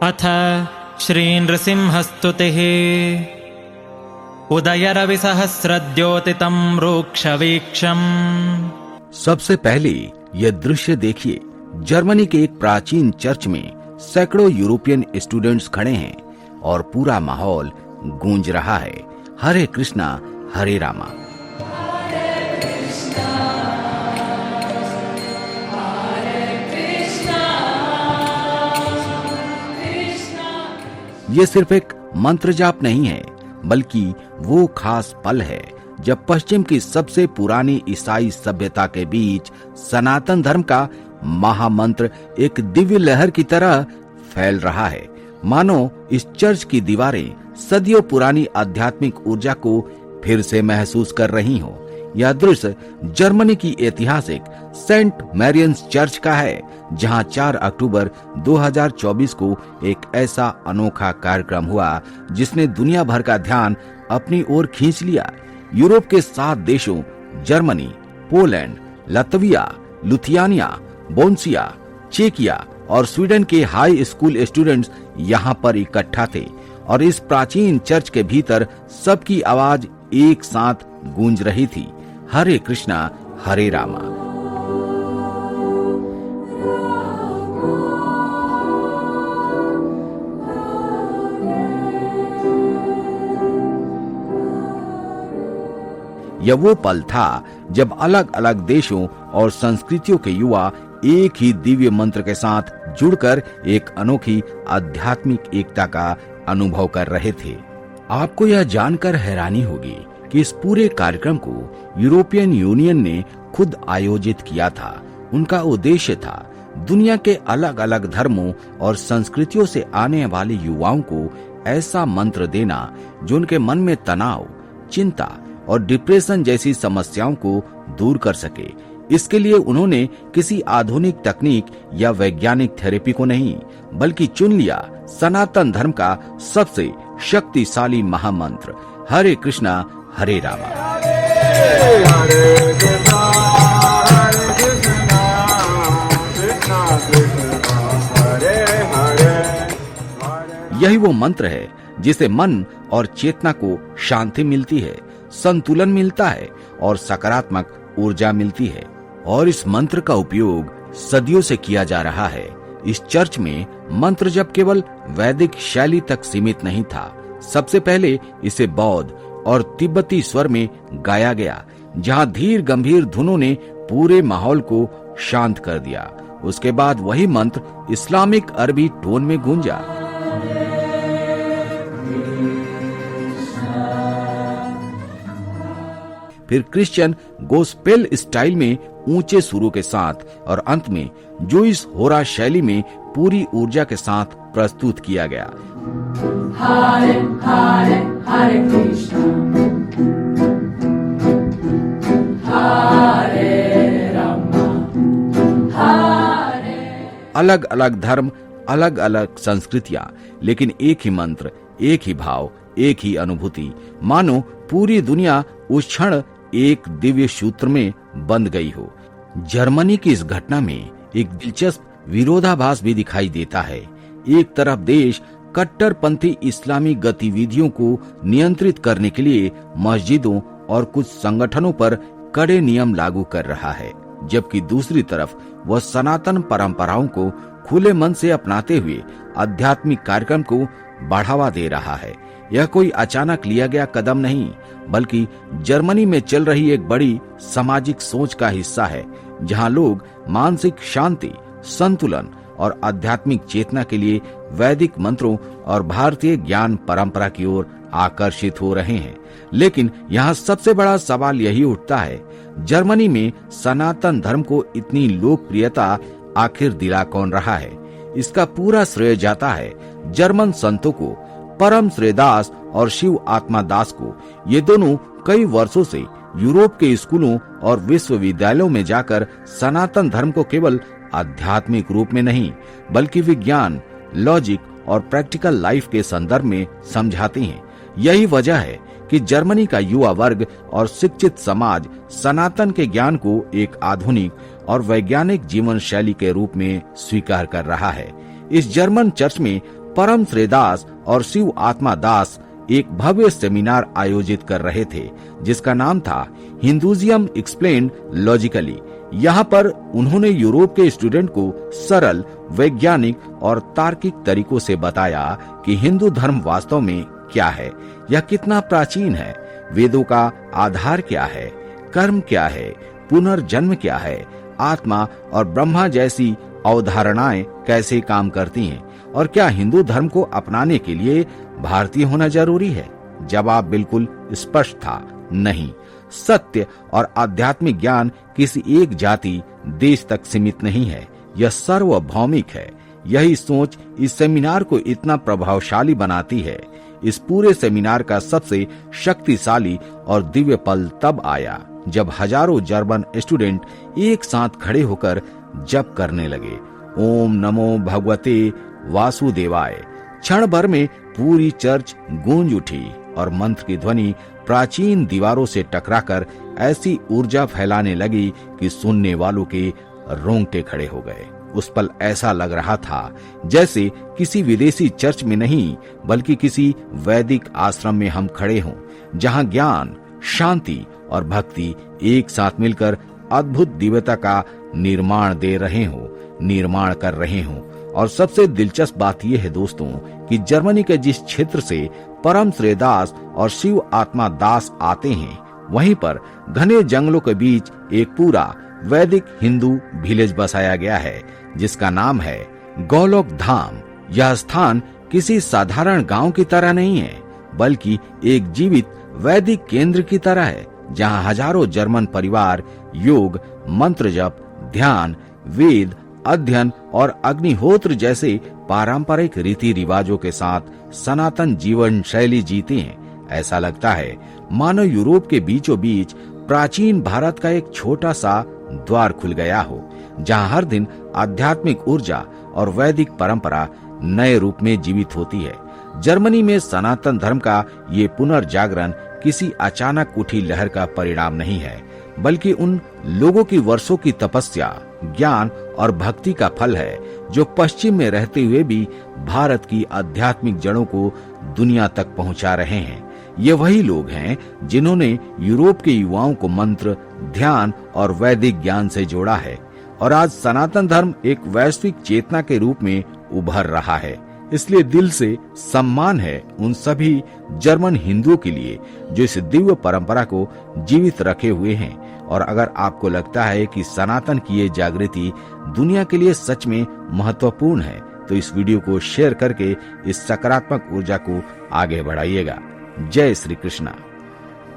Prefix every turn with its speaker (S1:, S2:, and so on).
S1: अथ श्रीनृसिंहस्तुतिः। उदयरविसहस्रद्योतितं रूक्षवीक्षम्।
S2: सबसे पहले यह दृश्य देखिए। जर्मनी के एक प्राचीन चर्च में सैकड़ों यूरोपियन स्टूडेंट्स खड़े हैं और पूरा माहौल गूंज रहा है, हरे कृष्णा हरे रामा। ये सिर्फ एक मंत्र जाप नहीं है, बल्कि वो खास पल है जब पश्चिम की सबसे पुरानी ईसाई सभ्यता के बीच सनातन धर्म का महामंत्र एक दिव्य लहर की तरह फैल रहा है। मानो इस चर्च की दीवारें सदियों पुरानी आध्यात्मिक ऊर्जा को फिर से महसूस कर रही हो। यह दृश्य जर्मनी की ऐतिहासिक सेंट मैरियंस चर्च का है, जहां 4 अक्टूबर 2024 को एक ऐसा अनोखा कार्यक्रम हुआ जिसने दुनिया भर का ध्यान अपनी ओर खींच लिया। यूरोप के 7 देशों जर्मनी, पोलैंड, लतविया, लुथियानिया, बोन्सिया, चेकिया और स्वीडन के हाई स्कूल स्टूडेंट्स यहाँ पर इकट्ठा थे और इस प्राचीन चर्च के भीतर सबकी आवाज एक साथ गूंज रही थी, हरे कृष्णा हरे रामा। यह वो पल था जब अलग अलग देशों और संस्कृतियों के युवा एक ही दिव्य मंत्र के साथ जुड़कर एक अनोखी आध्यात्मिक एकता का अनुभव कर रहे थे। आपको यह जानकर हैरानी होगी कि इस पूरे कार्यक्रम को यूरोपियन यूनियन ने खुद आयोजित किया था। उनका उद्देश्य था दुनिया के अलग अलग धर्मों और संस्कृतियों से आने वाले युवाओं को ऐसा मंत्र देना जो उनके मन में तनाव, चिंता और डिप्रेशन जैसी समस्याओं को दूर कर सके। इसके लिए उन्होंने किसी आधुनिक तकनीक या वैज्ञानिक थेरेपी को नहीं, बल्कि चुन लिया सनातन धर्म का सबसे शक्तिशाली महामंत्र, हरे कृष्णा हरे रामा। यही वो मंत्र है जिसे मन और चेतना को शांति मिलती है, संतुलन मिलता है और सकारात्मक ऊर्जा मिलती है। और इस मंत्र का उपयोग सदियों से किया जा रहा है। इस चर्च में मंत्र जब केवल वैदिक शैली तक सीमित नहीं था। सबसे पहले इसे बौद्ध और तिब्बती स्वर में गाया गया, जहां धीर गंभीर धुनों ने पूरे माहौल को शांत कर दिया। उसके बाद वही मंत्र इस्लामिक अरबी टोन में गूंजा। फिर क्रिश्चियन गोस्पेल स्टाइल में ऊंचे सुरों के साथ और अंत में जोइस होरा शैली में पूरी ऊर्जा के साथ प्रस्तुत किया गया। हरे हरे हरे कृष्णा हरे रामा हरे। अलग अलग धर्म, अलग अलग संस्कृतियां, लेकिन एक ही मंत्र, एक ही भाव, एक ही अनुभूति। मानो पूरी दुनिया उस क्षण एक दिव्य सूत्र में बंध गई हो। जर्मनी की इस घटना में एक दिलचस्प विरोधाभास भी दिखाई देता है। एक तरफ देश कट्टरपंथी इस्लामी गतिविधियों को नियंत्रित करने के लिए मस्जिदों और कुछ संगठनों पर कड़े नियम लागू कर रहा है, जबकि दूसरी तरफ वह सनातन परंपराओं को खुले मन से अपनाते हुए आध्यात्मिक कार्यक्रम को बढ़ावा दे रहा है। यह कोई अचानक लिया गया कदम नहीं, बल्कि जर्मनी में चल रही एक बड़ी सामाजिक सोच का हिस्सा है, जहां लोग मानसिक शांति, संतुलन और आध्यात्मिक चेतना के लिए वैदिक मंत्रों और भारतीय ज्ञान परंपरा की ओर आकर्षित हो रहे हैं। लेकिन यहाँ सबसे बड़ा सवाल यही उठता है, जर्मनी में सनातन धर्म को इतनी लोकप्रियता आखिर दिला कौन रहा है? इसका पूरा श्रेय जाता है जर्मन संतों को, परम श्रेदास और शिव आत्मा दास को। ये दोनों कई वर्षों से यूरोप के स्कूलों और विश्वविद्यालयों में जाकर सनातन धर्म को केवल आध्यात्मिक रूप में नहीं, बल्कि विज्ञान, लॉजिक और प्रैक्टिकल लाइफ के संदर्भ में समझाते हैं। यही वजह है कि जर्मनी का युवा वर्ग और शिक्षित समाज सनातन के ज्ञान को एक आधुनिक और वैज्ञानिक जीवन शैली के रूप में स्वीकार कर रहा है। इस जर्मन चर्च में परम श्रीदास और शिव आत्मा दास एक भव्य सेमिनार आयोजित कर रहे थे जिसका नाम था हिंदुइज्म एक्सप्लेन्ड लॉजिकली। यहाँ पर उन्होंने यूरोप के स्टूडेंट को सरल, वैज्ञानिक और तार्किक तरीकों से बताया कि हिंदू धर्म वास्तव में क्या है, यह कितना प्राचीन है, वेदों का आधार क्या है, कर्म क्या है, पुनर्जन्म क्या है, आत्मा और ब्रह्मा जैसी अवधारणाएं कैसे काम करती हैं और क्या हिंदू धर्म को अपनाने के लिए भारतीय होना जरूरी है। जवाब बिल्कुल स्पष्ट था, नहीं। सत्य और आध्यात्मिक ज्ञान किसी एक जाति, देश तक सीमित नहीं है, यह सार्वभौमिक है। यही सोच इस सेमिनार को इतना प्रभावशाली बनाती है। इस पूरे सेमिनार का सबसे शक्तिशाली और दिव्य पल तब आया जब हजारों जर्मन स्टूडेंट एक साथ खड़े होकर जप करने लगे, ओम नमो भगवते वासुदेवाय। क्षण भर में पूरी चर्च गूंज उठी और मंत्र की ध्वनि प्राचीन दीवारों से टकराकर ऐसी ऊर्जा फैलाने लगी कि सुनने वालों के रोंगटे खड़े हो गए। उस पल ऐसा लग रहा था जैसे किसी विदेशी चर्च में नहीं बल्कि किसी वैदिक आश्रम में हम खड़े हों, जहां ज्ञान, शांति और भक्ति एक साथ मिलकर अद्भुत दिव्यता का निर्माण कर रहे हों। और सबसे दिलचस्प बात यह है दोस्तों कि जर्मनी के जिस क्षेत्र से परम श्रीदास और शिव आत्मा दास आते हैं, वहीं पर घने जंगलों के बीच एक पूरा वैदिक हिंदू विलेज बसाया गया है जिसका नाम है गोलोक धाम। यह स्थान किसी साधारण गांव की तरह नहीं है बल्कि एक जीवित वैदिक केंद्र की तरह है, जहां हजारों जर्मन परिवार योग, मंत्र जप, ध्यान, वेद अध्ययन और अग्निहोत्र जैसे पारंपरिक रीति रिवाजों के साथ सनातन जीवन शैली जीते हैं। ऐसा लगता है मानो यूरोप के बीचों बीच प्राचीन भारत का एक छोटा सा द्वार खुल गया हो, जहां हर दिन आध्यात्मिक ऊर्जा और वैदिक परंपरा नए रूप में जीवित होती है। जर्मनी में सनातन धर्म का ये पुनर्जागरण किसी अचानक उठी लहर का परिणाम नहीं है बल्कि उन लोगों की वर्षों की तपस्या, ज्ञान और भक्ति का फल है जो पश्चिम में रहते हुए भी भारत की आध्यात्मिक जड़ों को दुनिया तक पहुंचा रहे हैं। ये वही लोग हैं जिन्होंने यूरोप के युवाओं को मंत्र, ध्यान और वैदिक ज्ञान से जोड़ा है और आज सनातन धर्म एक वैश्विक चेतना के रूप में उभर रहा है। इसलिए दिल से सम्मान है उन सभी जर्मन हिंदुओं के लिए जो इस दिव्य परंपरा को जीवित रखे हुए हैं। और अगर आपको लगता है कि सनातन की ये जागृति दुनिया के लिए सच में महत्वपूर्ण है तो इस वीडियो को शेयर करके इस सकारात्मक ऊर्जा को आगे बढ़ाइएगा। जय श्री कृष्णा।